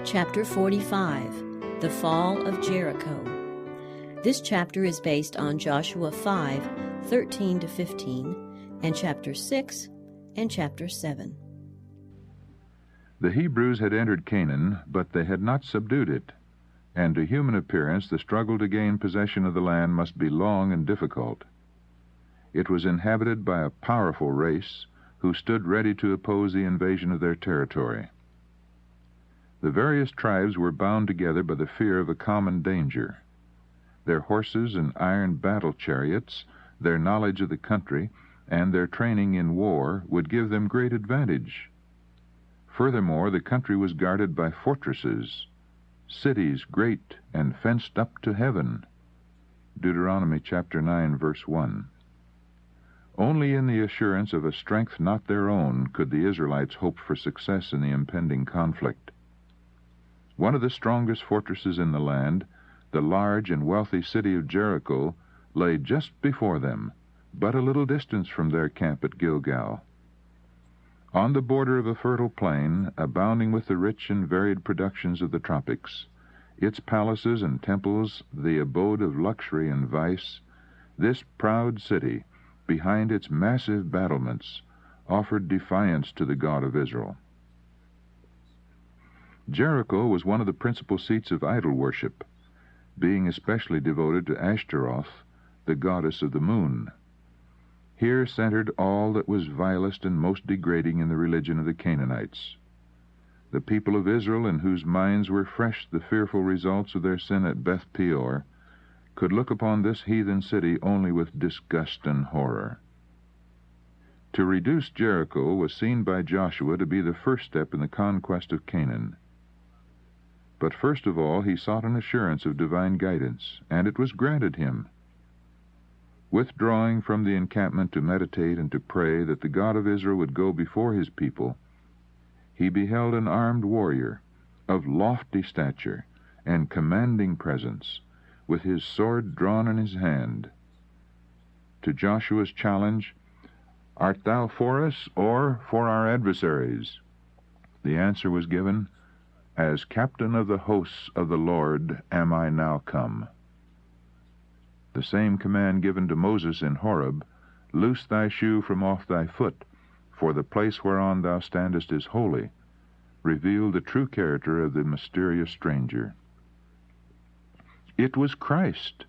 Chapter 45, The Fall of Jericho. This chapter is based on Joshua 5, 13-15, and chapter 6 and chapter 7. The Hebrews had entered Canaan, but they had not subdued it, and to human appearance the struggle to gain possession of the land must be long and difficult. It was inhabited by a powerful race who stood ready to oppose the invasion of their territory. The various tribes were bound together by the fear of a common danger. Their horses and iron battle chariots, their knowledge of the country, and their training in war would give them great advantage. Furthermore, the country was guarded by fortresses, cities great and fenced up to heaven. Deuteronomy chapter 9, verse 1. Only in the assurance of a strength not their own could the Israelites hope for success in the impending conflict. One of the strongest fortresses in the land, the large and wealthy city of Jericho, lay just before them, but a little distance from their camp at Gilgal. On the border of a fertile plain, abounding with the rich and varied productions of the tropics, its palaces and temples the abode of luxury and vice, this proud city, behind its massive battlements, offered defiance to the God of Israel. Jericho was one of the principal seats of idol worship, being especially devoted to Ashtaroth, the goddess of the moon. Here centered all that was vilest and most degrading in the religion of the Canaanites. The people of Israel, in whose minds were fresh the fearful results of their sin at Beth Peor, could look upon this heathen city only with disgust and horror. To reduce Jericho was seen by Joshua to be the first step in the conquest of Canaan. But first of all he sought an assurance of divine guidance, and it was granted him. Withdrawing from the encampment to meditate and to pray that the God of Israel would go before his people, he beheld an armed warrior of lofty stature and commanding presence, with his sword drawn in his hand. To Joshua's challenge, "Art thou for us or for our adversaries?" the answer was given, "As captain of the hosts of the Lord am I now come." The same command given to Moses in Horeb, "Loose thy shoe from off thy foot, for the place whereon thou standest is holy," revealed the true character of the mysterious stranger. It was Christ,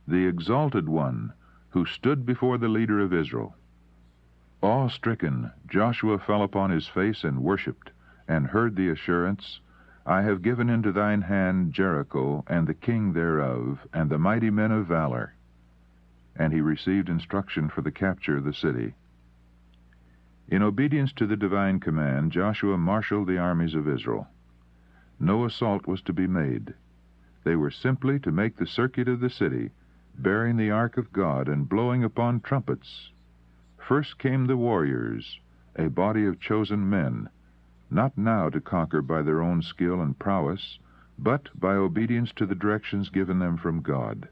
the exalted one, who stood before the leader of Israel. Awe-stricken, Joshua fell upon his face and worshipped, and heard the assurance, "I have given into thine hand Jericho, and the king thereof, and the mighty men of valor." And he received instruction for the capture of the city. In obedience to the divine command, Joshua marshaled the armies of Israel. No assault was to be made. They were simply to make the circuit of the city, bearing the ark of God and blowing upon trumpets. First came the warriors, a body of chosen men, not now to conquer by their own skill and prowess, but by obedience to the directions given them from God.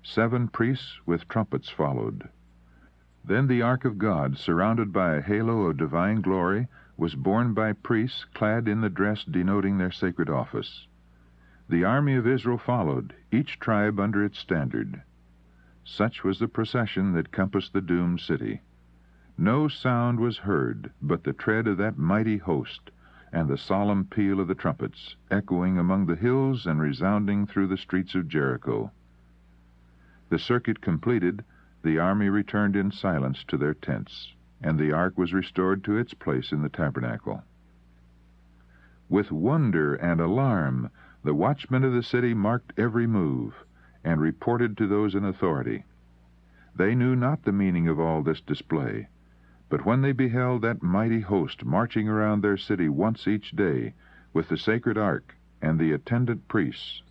7 priests with trumpets followed. Then the ark of God, surrounded by a halo of divine glory, was borne by priests clad in the dress denoting their sacred office. The army of Israel followed, each tribe under its standard. Such was the procession that compassed the doomed city. No sound was heard but the tread of that mighty host, and the solemn peal of the trumpets, echoing among the hills and resounding through the streets of Jericho. The circuit completed, the army returned in silence to their tents, and the ark was restored to its place in the tabernacle. With wonder and alarm, the watchmen of the city marked every move, and reported to those in authority. They knew not the meaning of all this display, but when they beheld that mighty host marching around their city once each day, with the sacred ark and the attendant priests,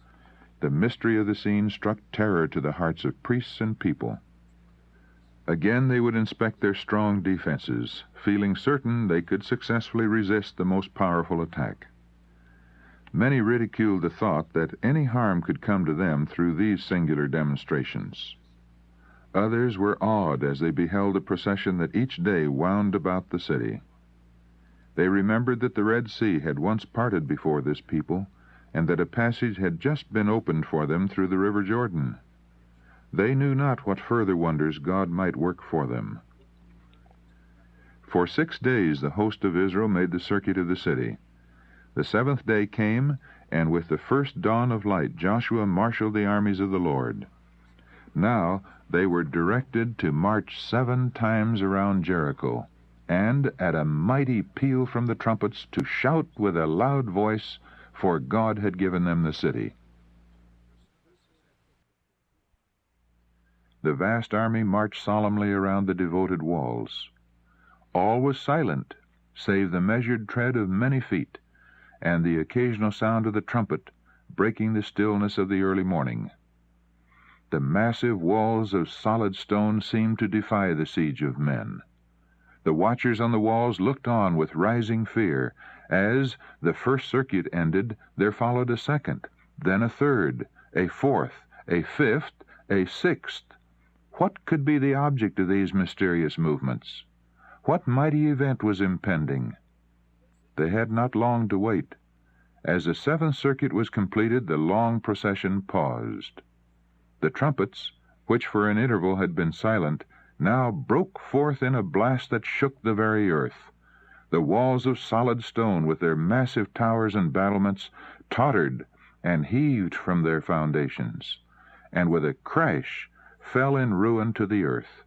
the mystery of the scene struck terror to the hearts of priests and people. Again they would inspect their strong defenses, feeling certain they could successfully resist the most powerful attack. Many ridiculed the thought that any harm could come to them through these singular demonstrations. Others were awed as they beheld the procession that each day wound about the city. They remembered that the Red Sea had once parted before this people, and that a passage had just been opened for them through the river Jordan. They knew not what further wonders God might work for them. For 6 days the host of Israel made the circuit of the city. The 7th day came, and with the first dawn of light Joshua marshaled the armies of the Lord. Now they were directed to march 7 times around Jericho, and at a mighty peal from the trumpets to shout with a loud voice, for God had given them the city. The vast army marched solemnly around the devoted walls. All was silent, save the measured tread of many feet, and the occasional sound of the trumpet breaking the stillness of the early morning. The massive walls of solid stone seemed to defy the siege of men. The watchers on the walls looked on with rising fear. As the first circuit ended, there followed a second, then a third, a fourth, a fifth, a sixth. What could be the object of these mysterious movements? What mighty event was impending? They had not long to wait. As the 7th circuit was completed, the long procession paused. The trumpets, which for an interval had been silent, now broke forth in a blast that shook the very earth. The walls of solid stone, with their massive towers and battlements, tottered and heaved from their foundations, and with a crash fell in ruin to the earth.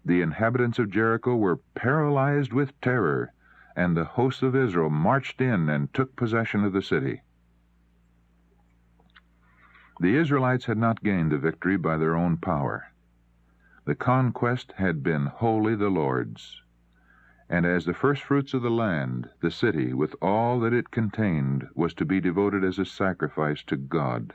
The inhabitants of Jericho were paralyzed with terror, and the hosts of Israel marched in and took possession of the city. The Israelites had not gained the victory by their own power. The conquest had been wholly the Lord's. And as the firstfruits of the land, the city, with all that it contained, was to be devoted as a sacrifice to God.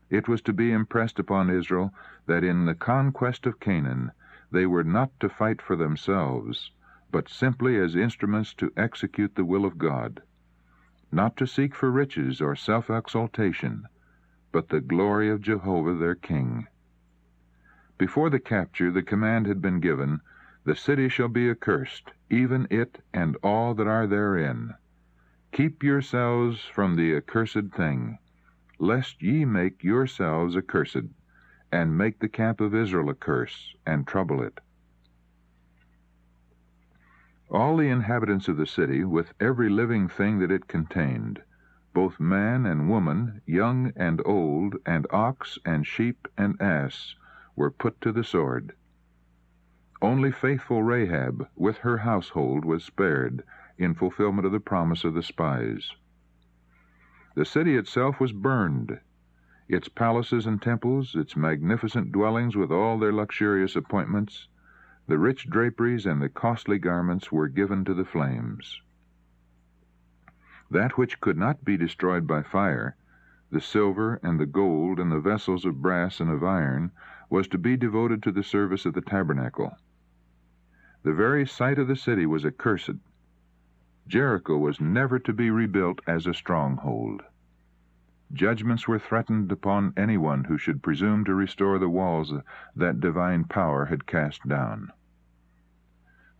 It was to be impressed upon Israel that in the conquest of Canaan they were not to fight for themselves, but simply as instruments to execute the will of God, not to seek for riches or self-exaltation, but the glory of Jehovah their King. Before the capture, the command had been given, "The city shall be accursed, even it and all that are therein. Keep yourselves from the accursed thing, lest ye make yourselves accursed, and make the camp of Israel a curse, and trouble it." All the inhabitants of the city, with every living thing that it contained, both man and woman, young and old, and ox and sheep and ass, were put to the sword. Only faithful Rahab, with her household, was spared, in fulfillment of the promise of the spies. The city itself was burned. Its palaces and temples, its magnificent dwellings with all their luxurious appointments, the rich draperies and the costly garments were given to the flames. That which could not be destroyed by fire, the silver and the gold and the vessels of brass and of iron, was to be devoted to the service of the tabernacle. The very site of the city was accursed. Jericho was never to be rebuilt as a stronghold. Judgments were threatened upon anyone who should presume to restore the walls that divine power had cast down.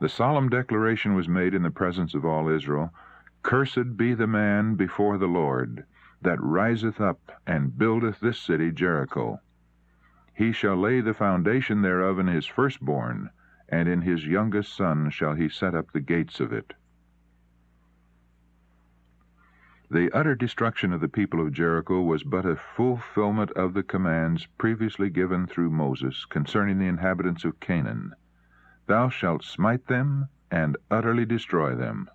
The solemn declaration was made in the presence of all Israel, "Cursed be the man before the Lord, that riseth up and buildeth this city Jericho. He shall lay the foundation thereof in his firstborn, and in his youngest son shall he set up the gates of it." The utter destruction of the people of Jericho was but a fulfillment of the commands previously given through Moses concerning the inhabitants of Canaan. "Thou shalt smite them and utterly destroy them."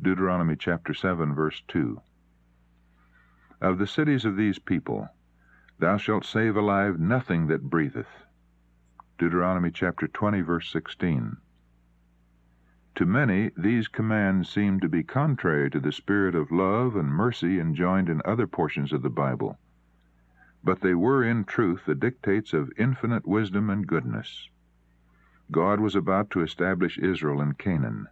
Deuteronomy chapter 7, verse 2. Of the cities of these people, "Thou shalt save alive nothing that breatheth." Deuteronomy chapter 20, verse 16. To many, these commands seem to be contrary to the spirit of love and mercy enjoined in other portions of the Bible, but they were in truth the dictates of infinite wisdom and goodness. God was about to establish Israel in Canaan,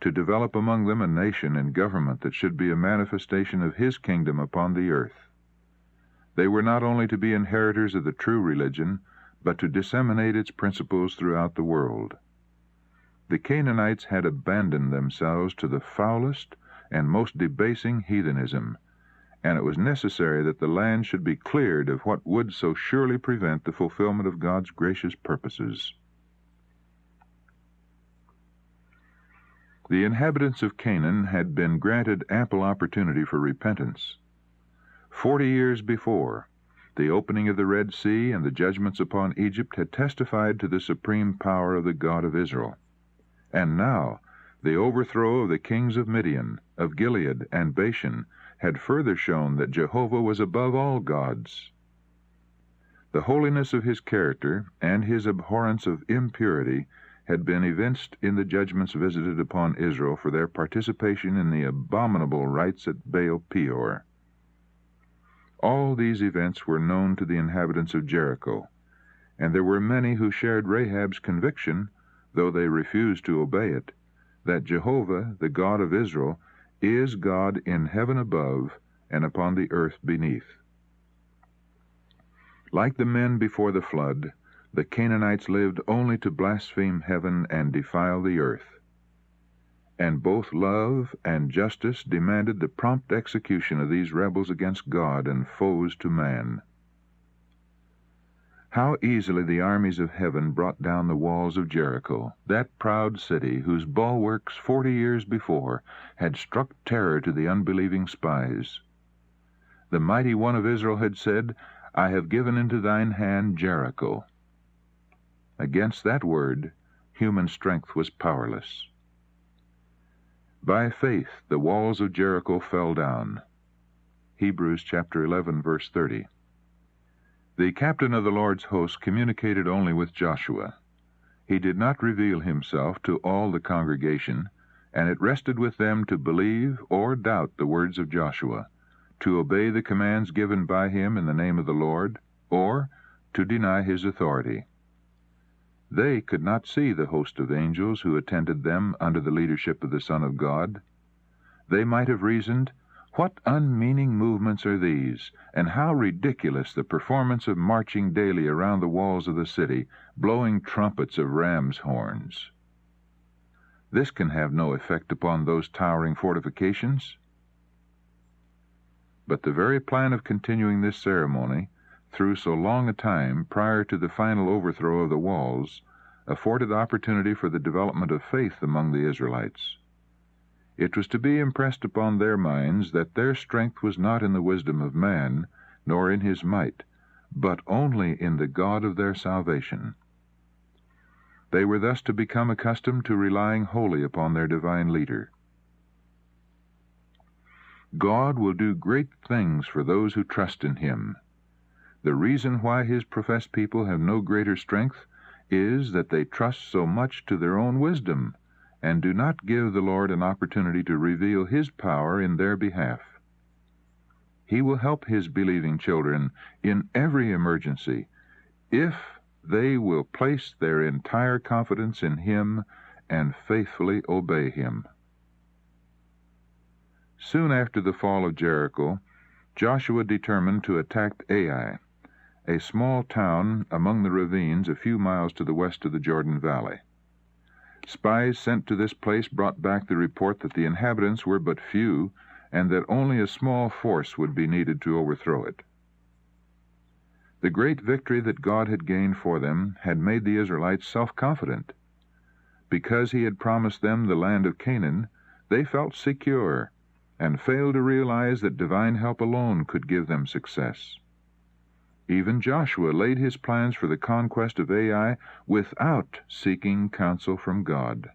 to develop among them a nation and government that should be a manifestation of His kingdom upon the earth. They were not only to be inheritors of the true religion, but to disseminate its principles throughout the world. The Canaanites had abandoned themselves to the foulest and most debasing heathenism, and it was necessary that the land should be cleared of what would so surely prevent the fulfillment of God's gracious purposes. The inhabitants of Canaan had been granted ample opportunity for repentance. 40 years before, the opening of the Red Sea and the judgments upon Egypt had testified to the supreme power of the God of Israel. And now, the overthrow of the kings of Midian, of Gilead, and Bashan had further shown that Jehovah was above all gods. The holiness of his character and his abhorrence of impurity had been evinced in the judgments visited upon Israel for their participation in the abominable rites at Baal Peor. All these events were known to the inhabitants of Jericho, and there were many who shared Rahab's conviction, though they refused to obey it, that Jehovah, the God of Israel, is God in heaven above and upon the earth beneath. Like the men before the flood, the Canaanites lived only to blaspheme heaven and defile the earth. And both love and justice demanded the prompt execution of these rebels against God and foes to man. How easily the armies of heaven brought down the walls of Jericho, that proud city whose bulwarks 40 years before had struck terror to the unbelieving spies. The mighty one of Israel had said, "I have given into thine hand Jericho." Against that word, human strength was powerless. By faith, the walls of Jericho fell down. Hebrews chapter 11, verse 30. The captain of the Lord's host communicated only with Joshua. He did not reveal himself to all the congregation, and it rested with them to believe or doubt the words of Joshua, to obey the commands given by him in the name of the Lord, or to deny his authority. They could not see the host of angels who attended them under the leadership of the Son of God. They might have reasoned, "What unmeaning movements are these, and how ridiculous the performance of marching daily around the walls of the city, blowing trumpets of ram's horns. This can have no effect upon those towering fortifications." But the very plan of continuing this ceremony through so long a time prior to the final overthrow of the walls afforded opportunity for the development of faith among the Israelites. It was to be impressed upon their minds that their strength was not in the wisdom of man, nor in his might, but only in the God of their salvation. They were thus to become accustomed to relying wholly upon their divine leader. God will do great things for those who trust in him. The reason why his professed people have no greater strength is that they trust so much to their own wisdom, and do not give the Lord an opportunity to reveal his power in their behalf. He will help his believing children in every emergency if they will place their entire confidence in him and faithfully obey him. Soon after the fall of Jericho, Joshua determined to attack Ai, a small town among the ravines a few miles to the west of the Jordan Valley. Spies sent to this place brought back the report that the inhabitants were but few, and that only a small force would be needed to overthrow it. The great victory that God had gained for them had made the Israelites self-confident. Because he had promised them the land of Canaan, they felt secure, and failed to realize that divine help alone could give them success. Even Joshua laid his plans for the conquest of Ai without seeking counsel from God.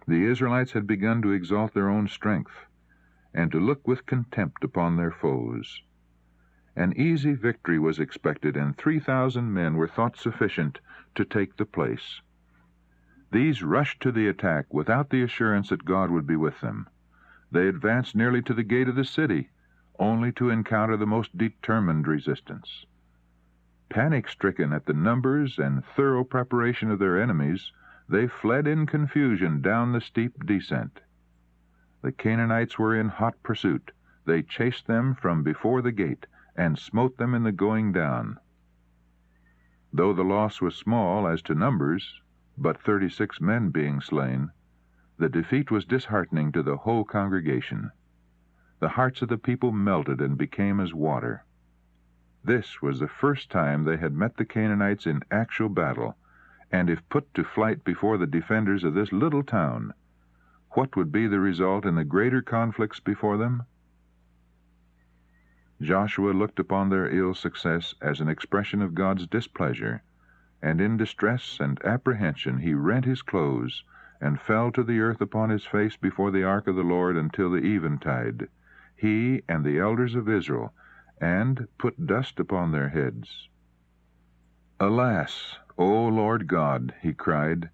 The Israelites had begun to exalt their own strength, and to look with contempt upon their foes. An easy victory was expected, and 3,000 men were thought sufficient to take the place. These rushed to the attack without the assurance that God would be with them. They advanced nearly to the gate of the city, only to encounter the most determined resistance. Panic-stricken at the numbers and thorough preparation of their enemies, they fled in confusion down the steep descent. The Canaanites were in hot pursuit. They chased them from before the gate, and smote them in the going down. Though the loss was small as to numbers, but 36 men being slain, the defeat was disheartening to the whole congregation. The hearts of the people melted and became as water. This was the first time they had met the Canaanites in actual battle, and if put to flight before the defenders of this little town, what would be the result in the greater conflicts before them? Joshua looked upon their ill success as an expression of God's displeasure, and in distress and apprehension he rent his clothes, and fell to the earth upon his face before the ark of the Lord until the eventide, he and the elders of Israel, and put dust upon their heads. Alas, O Lord God, he cried,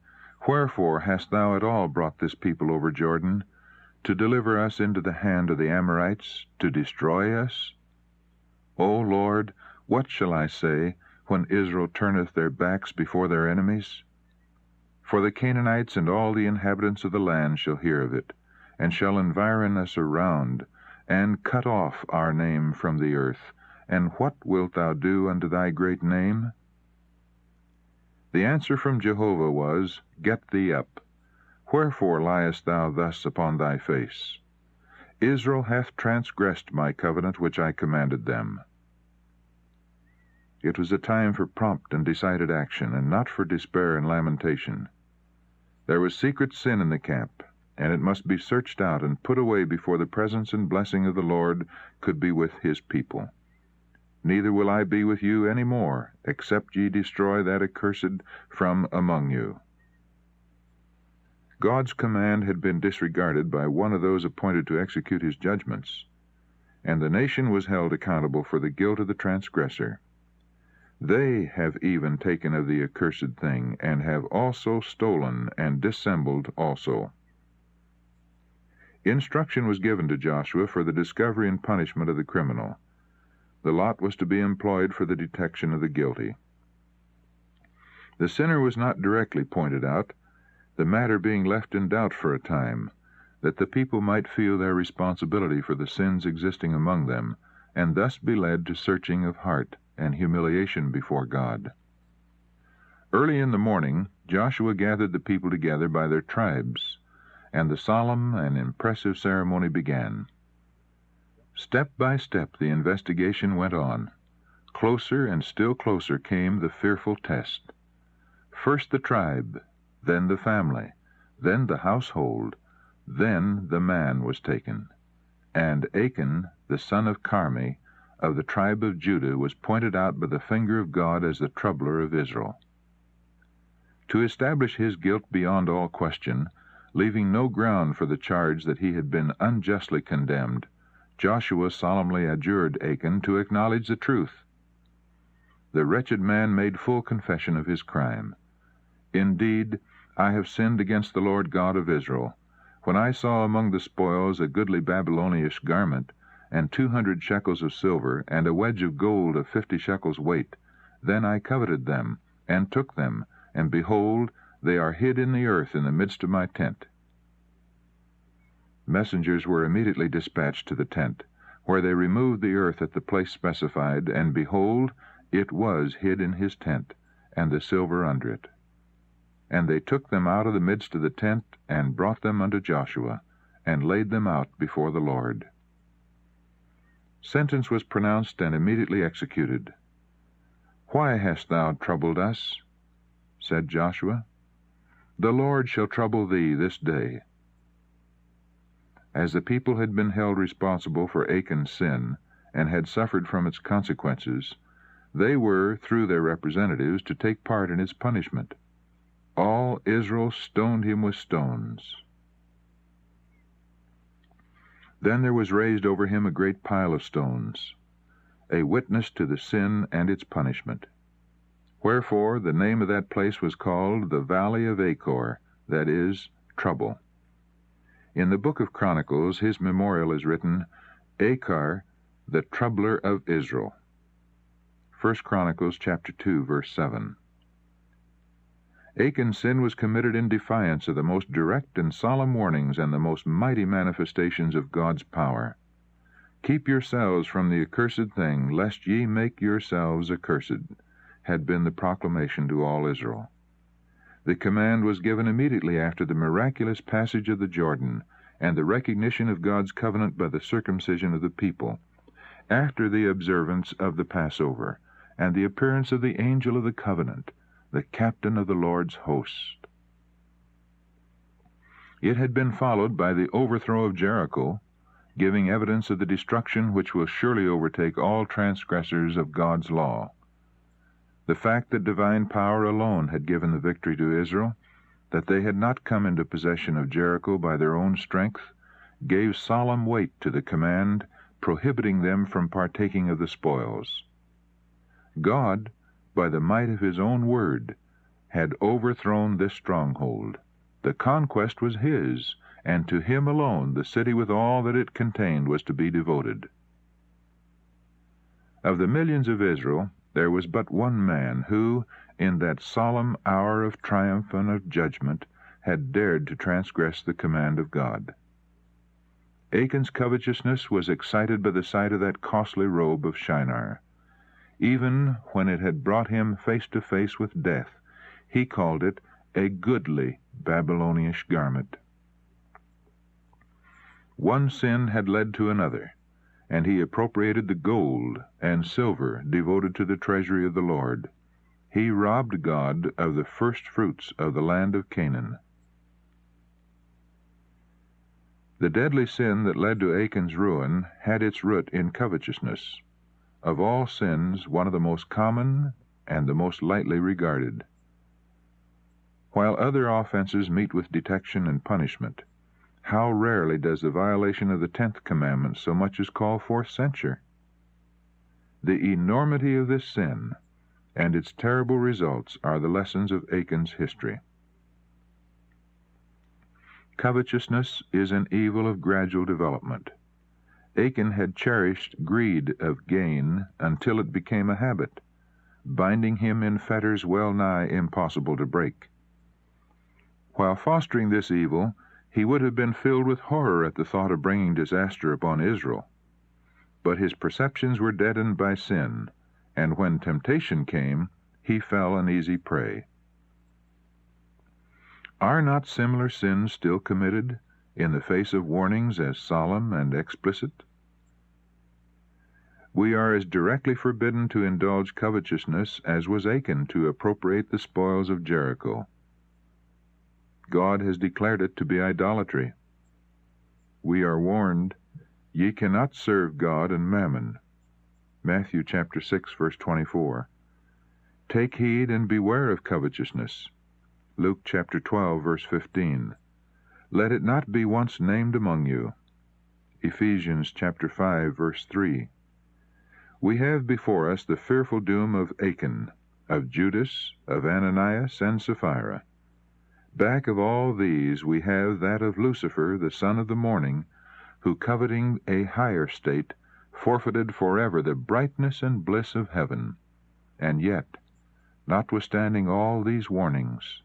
wherefore hast thou at all brought this people over Jordan, to deliver us into the hand of the Amorites, to destroy us? O Lord, what shall I say, when Israel turneth their backs before their enemies? For the Canaanites and all the inhabitants of the land shall hear of it, and shall environ us around, and cut off our name from the earth. And what wilt thou do unto thy great name? The answer from Jehovah was, Get thee up. Wherefore liest thou thus upon thy face? Israel hath transgressed my covenant which I commanded them. It was a time for prompt and decided action, and not for despair and lamentation. There was secret sin in the camp, and it must be searched out and put away before the presence and blessing of the Lord could be with his people. Neither will I be with you any more, except ye destroy that accursed from among you. God's command had been disregarded by one of those appointed to execute his judgments, and the nation was held accountable for the guilt of the transgressor. They have even taken of the accursed thing, and have also stolen and dissembled also. Instruction was given to Joshua for the discovery and punishment of the criminal. The lot was to be employed for the detection of the guilty. The sinner was not directly pointed out, the matter being left in doubt for a time, that the people might feel their responsibility for the sins existing among them, and thus be led to searching of heart and humiliation before God. Early in the morning, Joshua gathered the people together by their tribes, and the solemn and impressive ceremony began. Step by step the investigation went on. Closer and still closer came the fearful test. First the tribe, then the family, then the household, then the man was taken. And Achan, the son of Carmi, of the tribe of Judah, was pointed out by the finger of God as the troubler of Israel. To establish his guilt beyond all question, leaving no ground for the charge that he had been unjustly condemned, Joshua solemnly adjured Achan to acknowledge the truth. The wretched man made full confession of his crime. Indeed, I have sinned against the Lord God of Israel. When I saw among the spoils a goodly Babylonish garment, and 200 shekels of silver, and a wedge of gold of 50 shekels weight, then I coveted them, and took them, and behold, they are hid in the earth in the midst of my tent. Messengers were immediately dispatched to the tent, where they removed the earth at the place specified, and behold, it was hid in his tent, and the silver under it. And they took them out of the midst of the tent, and brought them unto Joshua, and laid them out before the Lord. Sentence was pronounced and immediately executed. Why hast thou troubled us? Said Joshua. The Lord shall trouble thee this day. As the people had been held responsible for Achan's sin, and had suffered from its consequences, they were, through their representatives, to take part in its punishment. All Israel stoned him with stones. Then there was raised over him a great pile of stones, a witness to the sin and its punishment. Wherefore the name of that place was called the Valley of Achor, that is, Trouble. In the book of Chronicles his memorial is written, Achor, the troubler of Israel. 1 Chronicles chapter 2, verse 7. Achan's sin was committed in defiance of the most direct and solemn warnings and the most mighty manifestations of God's power. Keep yourselves from the accursed thing, lest ye make yourselves accursed, had been the proclamation to all Israel. The command was given immediately after the miraculous passage of the Jordan and the recognition of God's covenant by the circumcision of the people, after the observance of the Passover, and the appearance of the angel of the covenant, the captain of the Lord's host. It had been followed by the overthrow of Jericho, giving evidence of the destruction which will surely overtake all transgressors of God's law. The fact that divine power alone had given the victory to Israel, that they had not come into possession of Jericho by their own strength, gave solemn weight to the command prohibiting them from partaking of the spoils. God, by the might of his own word, had overthrown this stronghold. The conquest was his, and to him alone the city with all that it contained was to be devoted. Of the millions of Israel, there was but one man who, in that solemn hour of triumph and of judgment, had dared to transgress the command of God. Achan's covetousness was excited by the sight of that costly robe of Shinar. Even when it had brought him face to face with death, he called it a goodly Babylonish garment. One sin had led to another, and he appropriated the gold and silver devoted to the treasury of the Lord. He robbed God of the first fruits of the land of Canaan. The deadly sin that led to Achan's ruin had its root in covetousness. Of all sins, one of the most common and the most lightly regarded. While other offenses meet with detection and punishment, how rarely does the violation of the 10th commandment so much as call forth censure? The enormity of this sin and its terrible results are the lessons of Achan's history. Covetousness is an evil of gradual development. Achan had cherished greed of gain until it became a habit, binding him in fetters well nigh impossible to break. While fostering this evil, he would have been filled with horror at the thought of bringing disaster upon Israel. But his perceptions were deadened by sin, and when temptation came, he fell an easy prey. Are not similar sins still committed, in the face of warnings as solemn and explicit? We are as directly forbidden to indulge covetousness as was Achan to appropriate the spoils of Jericho. God has declared it to be idolatry. We are warned, "Ye cannot serve God and mammon." Matthew chapter 6, verse 24. Take heed and beware of covetousness. Luke chapter 12, verse 15. Let it not be once named among you. Ephesians chapter 5, verse 3. We have before us the fearful doom of Achan, of Judas, of Ananias, and Sapphira. Back of all these we have that of Lucifer, the son of the morning, who, coveting a higher state, forfeited forever the brightness and bliss of heaven. And yet, notwithstanding all these warnings,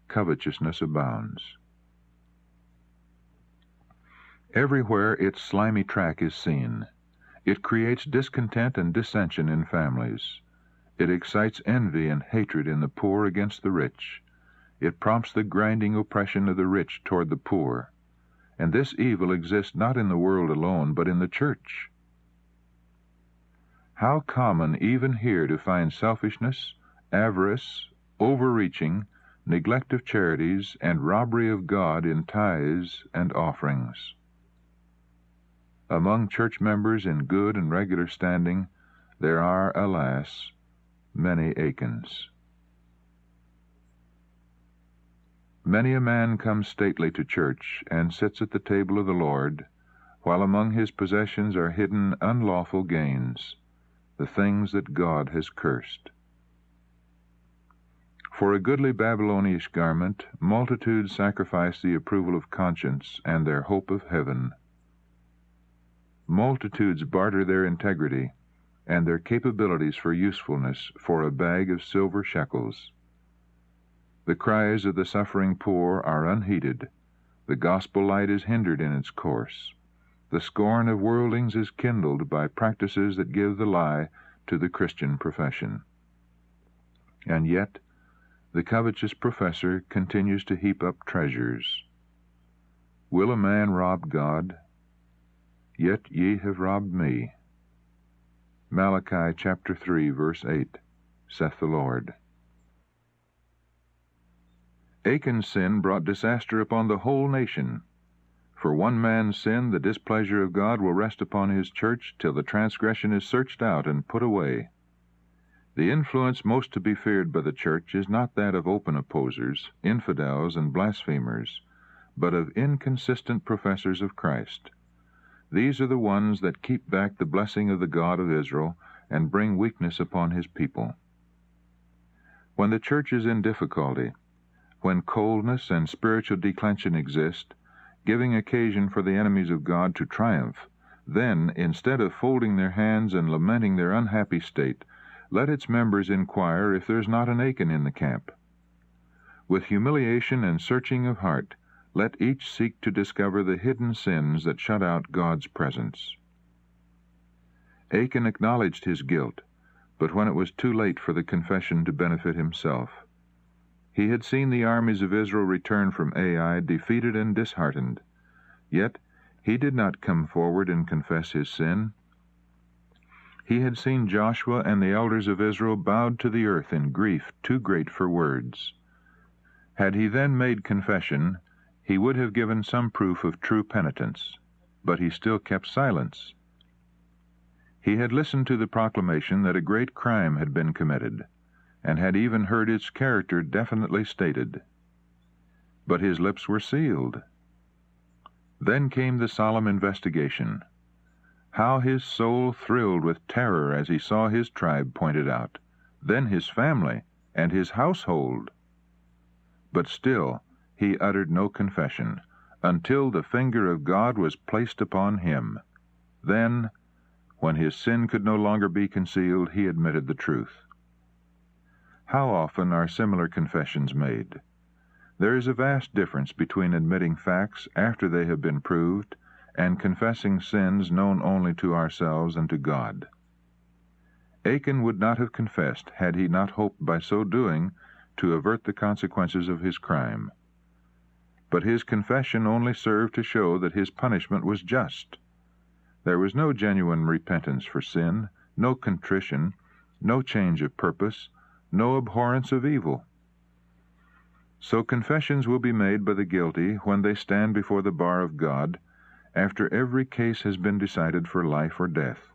covetousness abounds. Everywhere its slimy track is seen. It creates discontent and dissension in families. It excites envy and hatred in the poor against the rich. It prompts the grinding oppression of the rich toward the poor. And this evil exists not in the world alone, but in the church. How common even here to find selfishness, avarice, overreaching, neglect of charities, and robbery of God in tithes and offerings. Among church members in good and regular standing, there are, alas, many Achans. Many a man comes stately to church and sits at the table of the Lord, while among his possessions are hidden unlawful gains, the things that God has cursed. For a goodly Babylonish garment, multitudes sacrifice the approval of conscience and their hope of heaven. Multitudes barter their integrity and their capabilities for usefulness for a bag of silver shekels. The cries of the suffering poor are unheeded. The gospel light is hindered in its course. The scorn of worldlings is kindled by practices that give the lie to the Christian profession. And yet, The covetous professor continues to heap up treasures. Will a man rob God? Yet ye have robbed me. Malachi chapter 3, verse 8, saith the Lord. Achan's sin brought disaster upon the whole nation. For one man's sin, the displeasure of God will rest upon his church till the transgression is searched out and put away. The influence most to be feared by the church is not that of open opposers, infidels, and blasphemers, but of inconsistent professors of Christ. These are the ones that keep back the blessing of the God of Israel and bring weakness upon his people. When the church is in difficulty, when coldness and spiritual declension exist, giving occasion for the enemies of God to triumph, then, instead of folding their hands and lamenting their unhappy state, let its members inquire if there is not an Achan in the camp. With humiliation and searching of heart, let each seek to discover the hidden sins that shut out God's presence. Achan acknowledged his guilt, but when it was too late for the confession to benefit himself. He had seen the armies of Israel return from Ai defeated and disheartened. Yet he did not come forward and confess his sin. He had seen Joshua and the elders of Israel bowed to the earth in grief too great for words. Had he then made confession, he would have given some proof of true penitence, but he still kept silence. He had listened to the proclamation that a great crime had been committed, and had even heard its character definitely stated. But his lips were sealed. Then came the solemn investigation. How his soul thrilled with terror as he saw his tribe pointed out, then his family and his household. But still he uttered no confession, until the finger of God was placed upon him. Then, when his sin could no longer be concealed, he admitted the truth. How often are similar confessions made? There is a vast difference between admitting facts after they have been proved and confessing sins known only to ourselves and to God. Achan would not have confessed had he not hoped by so doing to avert the consequences of his crime. But his confession only served to show that his punishment was just. There was no genuine repentance for sin, no contrition, no change of purpose, no abhorrence of evil. So confessions will be made by the guilty when they stand before the bar of God, after every case has been decided for life or death.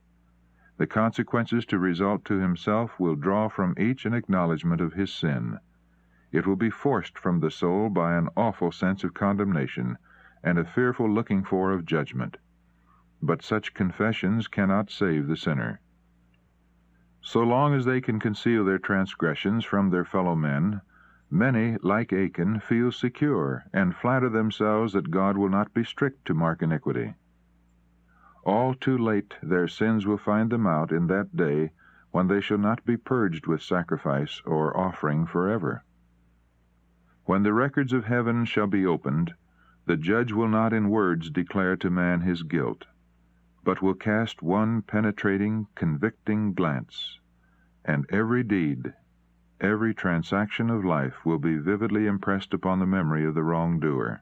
The consequences to result to himself will draw from each an acknowledgment of his sin. It will be forced from the soul by an awful sense of condemnation and a fearful looking for of judgment. But such confessions cannot save the sinner. So long as they can conceal their transgressions from their fellow men, many, like Achan, feel secure and flatter themselves that God will not be strict to mark iniquity. All too late their sins will find them out in that day when they shall not be purged with sacrifice or offering forever. When the records of heaven shall be opened, the judge will not in words declare to man his guilt, but will cast one penetrating, convicting glance, and every deed, every transaction of life will be vividly impressed upon the memory of the wrongdoer.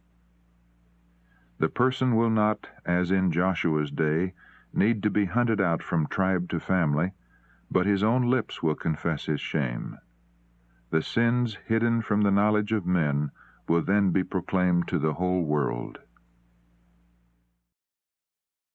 The person will not, as in Joshua's day, need to be hunted out from tribe to family, but his own lips will confess his shame. The sins hidden from the knowledge of men will then be proclaimed to the whole world.